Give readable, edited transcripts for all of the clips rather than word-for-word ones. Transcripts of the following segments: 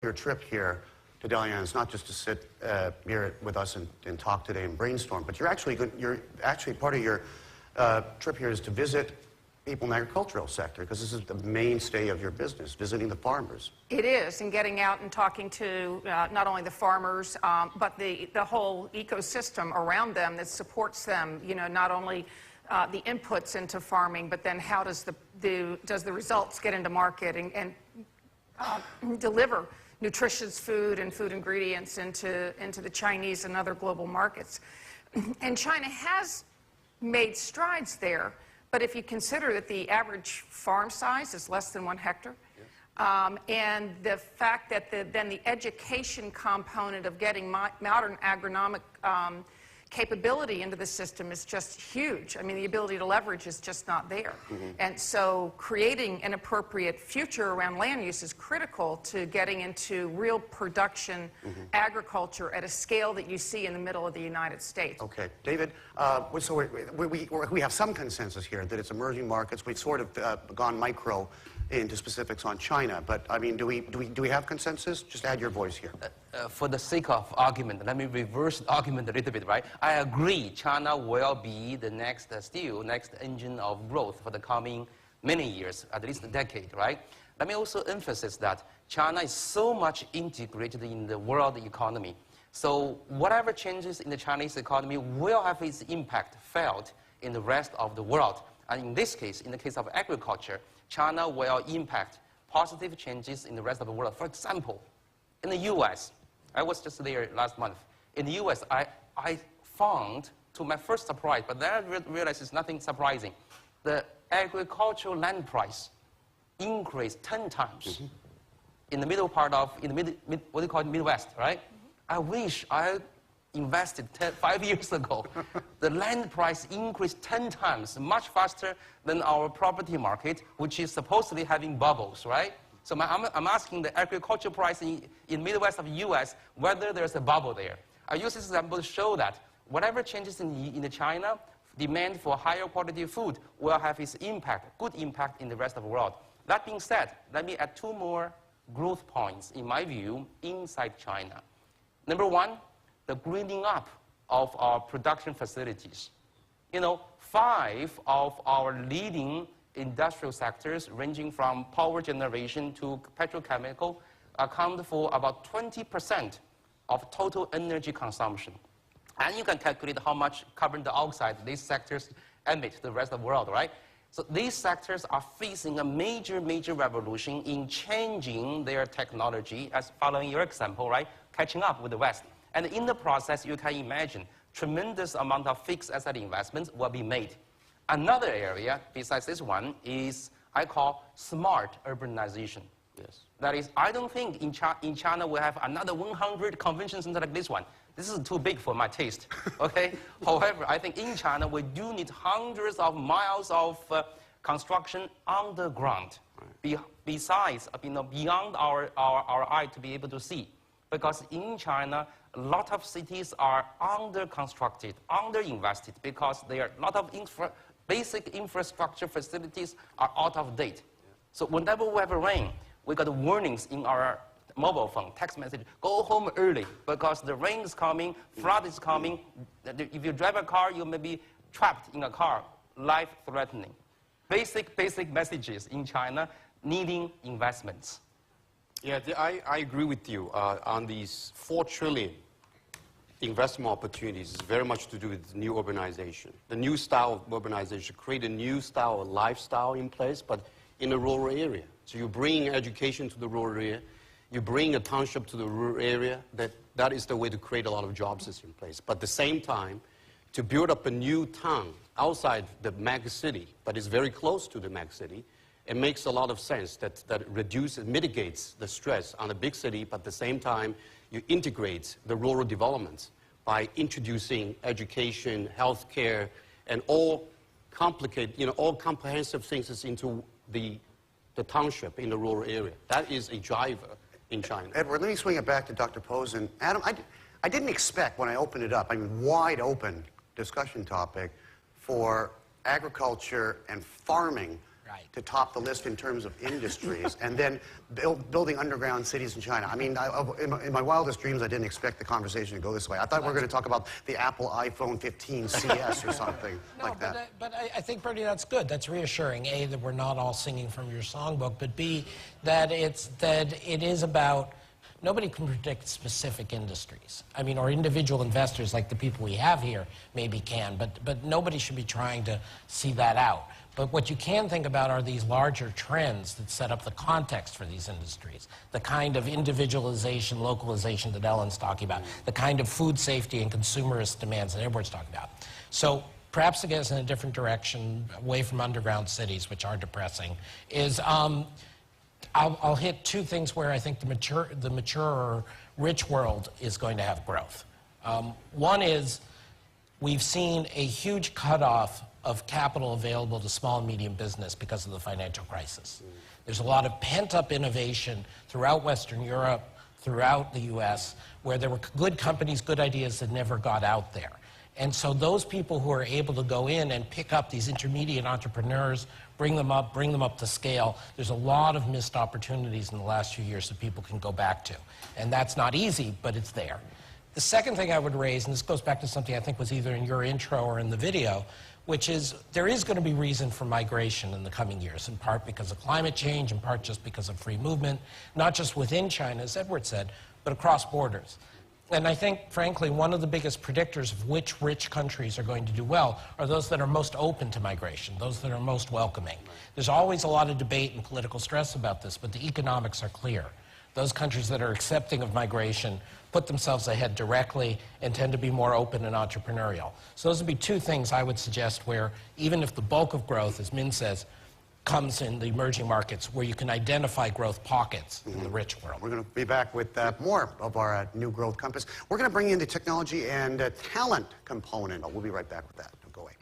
your trip here to Dalian is not just to sit here with us and talk today and brainstorm, but you're actually part of your trip here is to visit people in the agricultural sector, because this is the mainstay of your business, visiting the farmers. It is, and getting out and talking to not only the farmers, but the whole ecosystem around them that supports them. You know, not only the inputs into farming, but then how does the results get into market and deliver nutritious food and food ingredients into the Chinese and other global markets. And China has made strides there. But if you consider that the average farm size is less than 1 hectare, and the fact that then the education component of getting modern agronomic capability into the system is just huge. I mean, the ability to leverage is just not there. And so creating an appropriate future around land use is critical to getting into real production agriculture at a scale that you see in the middle of the United States. Okay. David, so we have some consensus here that it's emerging markets. We've sort of gone micro into specifics on China, but I mean, do we have consensus? Just add your voice here. For the sake of argument, let me reverse the argument a little bit, right? I agree China will be the next engine of growth for the coming many years, at least a decade, right? Let me also emphasize that China is so much integrated in the world economy. So whatever changes in the Chinese economy will have its impact felt in the rest of the world. And in this case, in the case of agriculture, China will impact positive changes in the rest of the world. For example, in the U.S., I was just there last month. In the U.S., I found, to my first surprise, but then I realized it's nothing surprising, the agricultural land price increased 10 times in the middle part of, what do you call it, Midwest, right? I wish I invested 5 years ago. The land price increased 10 times, much faster than our property market, which is supposedly having bubbles, right? So I'm asking the agriculture price in Midwest of the U.S. whether there's a bubble there. I use this example to show that whatever changes in the China, demand for higher quality food will have its impact, good impact in the rest of the world. That being said, let me add 2 more growth points, in my view, inside China. Number 1, the greening up of our production facilities. You know, 5 of our leading industrial sectors, ranging from power generation to petrochemical, account for about 20% of total energy consumption. And you can calculate how much carbon dioxide these sectors emit to the rest of the world, right? So these sectors are facing a major revolution in changing their technology, as following your example, right? Catching up with the West. And in the process, you can imagine tremendous amount of fixed asset investments will be made. Another area, besides this one, is I call smart urbanization. Yes. That is, I don't think in China we have another 100 convention centers like this one. This is too big for my taste, okay? However, I think in China we do need hundreds of miles of construction underground, besides, beyond our eye to be able to see. Because in China, a lot of cities are under-constructed, under-invested, because there are a lot of basic infrastructure facilities are out of date. So whenever we have rain, we got warnings in our mobile phone, text message, go home early, because the rain is coming, flood is coming. If you drive a car, you may be trapped in a car, life-threatening. Basic messages in China needing investments. Yeah, I agree with you on these 4 trillion investment opportunities. Is very much to do with new urbanization. The new style of urbanization, create a new style of lifestyle in place, but in a rural area. So you bring education to the rural area, you bring a township to the rural area, that is the way to create a lot of jobs in place. But at the same time, to build up a new town outside the mega city, but is very close to the mega city, it makes a lot of sense that mitigates the stress on the big city, but at the same time, you integrate the rural developments by introducing education, healthcare, and all comprehensive things into the township in the rural area. That is a driver in China. Edward, let me swing it back to Dr. Posen. Adam, I didn't expect when I opened it up, I mean, wide open discussion topic for agriculture and farming to top the list in terms of industries, and then building underground cities in China. I mean, in my wildest dreams, I didn't expect the conversation to go this way. I thought we were going to talk about the Apple iPhone 15 CS or something like that. But I think, Bernie, that's good. That's reassuring. A, that we're not all singing from your songbook, but B, that it is about. Nobody can predict specific industries. I mean, or individual investors like the people we have here maybe can, but nobody should be trying to see that out. But what you can think about are these larger trends that set up the context for these industries, the kind of individualization, localization that Ellen's talking about, the kind of food safety and consumerist demands that Edward's talking about. So perhaps to get us in a different direction, away from underground cities, which are depressing, is I'll hit two things where I think the mature, rich world is going to have growth. One is we've seen a huge cutoff of capital available to small and medium business because of the financial crisis. There's a lot of pent-up innovation throughout Western Europe, throughout the US, where there were good companies, good ideas that never got out there. And so those people who are able to go in and pick up these intermediate entrepreneurs, bring them up to scale, there's a lot of missed opportunities in the last few years that people can go back to. And that's not easy, but it's there. The second thing I would raise, and this goes back to something I think was either in your intro or in the video, which is there is going to be reason for migration in the coming years, in part because of climate change, in part just because of free movement, not just within China, as Edward said, but across borders. And I think, frankly, one of the biggest predictors of which rich countries are going to do well are those that are most open to migration, those that are most welcoming. There's always a lot of debate and political stress about this, but the economics are clear. Those countries that are accepting of migration put themselves ahead directly and tend to be more open and entrepreneurial. So those would be two things I would suggest where, even if the bulk of growth, as Min says, comes in the emerging markets, where you can identify growth pockets in the rich world. We're going to be back with more of our new growth compass. We're going to bring in the technology and talent component. We'll be right back with that. Don't go away.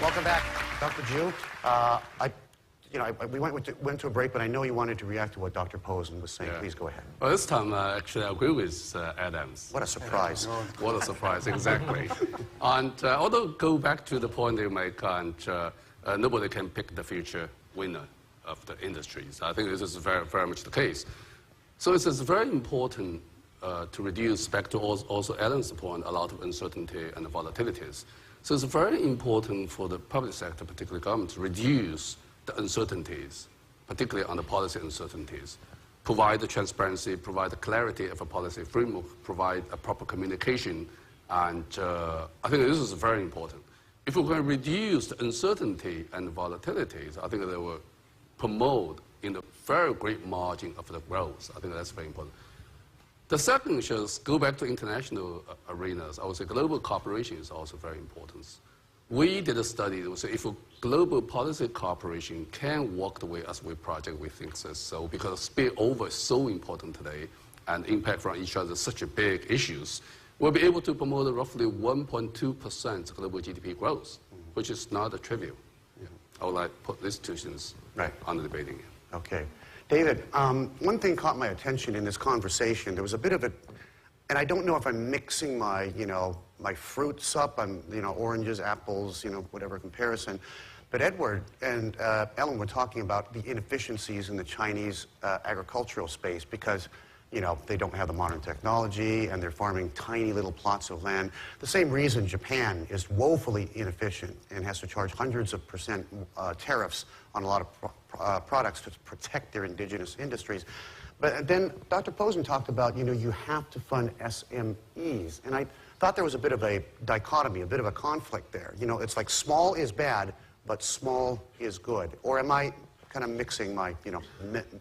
Welcome back, Dr. Zhu. We went to a break, but I know you wanted to react to what Dr. Posen was saying. Yeah. Please go ahead. Well, this time, actually, I agree with Adams. What a surprise. What a surprise, exactly. And although go back to the point you make, and nobody can pick the future winner of the industries. I think this is very, very much the case. So it is very important to reduce, back to also Alan's point, a lot of uncertainty and volatilities. So it's very important for the public sector, particularly government, to reduce the uncertainties, particularly on the policy uncertainties, provide the transparency, provide the clarity of a policy framework, provide a proper communication, and I think this is very important. If we're going to reduce the uncertainty and the volatilities, I think they will promote in a very great margin of the growth. I think that's very important. The second is go back to international arenas. I would say global cooperation is also very important. We did a study that would say if a global policy cooperation can work the way as we project, we think so, because spillover is so important today and impact from each other such a big issues, we'll be able to promote roughly 1.2% global GDP growth, which is not a trivial. Yeah. I would like to put these two things on the debating. Okay. David, one thing caught my attention in this conversation. There was a bit of a, and I don't know if I'm mixing my, my fruits up, oranges, apples, whatever comparison. But Edward and Ellen were talking about the inefficiencies in the Chinese agricultural space because, they don't have the modern technology and they're farming tiny little plots of land. The same reason Japan is woefully inefficient and has to charge hundreds of percent tariffs on a lot of products to protect their indigenous industries. But then Dr. Posen talked about, you have to fund SMEs. And I thought there was a bit of a dichotomy, a bit of a conflict there. It's like small is bad, but small is good. Or am I kind of mixing my,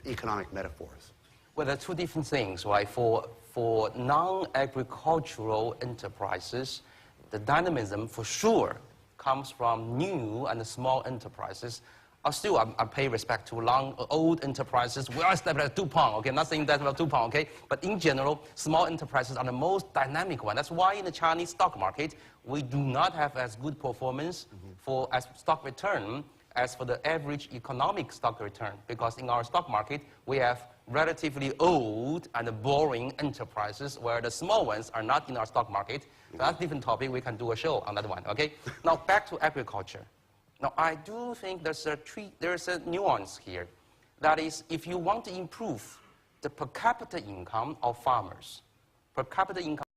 economic metaphors? Well, there are two different things, right? For non-agricultural enterprises, the dynamism for sure comes from new and small enterprises. I pay respect to old enterprises. We are established at DuPont, okay? Nothing that about DuPont, okay? But in general, small enterprises are the most dynamic one. That's why in the Chinese stock market, we do not have as good performance as stock return as for the average economic stock return, because in our stock market, we have relatively old and boring enterprises where the small ones are not in our stock market. So that's a different topic. We can do a show on that one, okay? Now, back to agriculture. Now, I do think there's a nuance here. That is, if you want to improve the per capita income of farmers, per capita income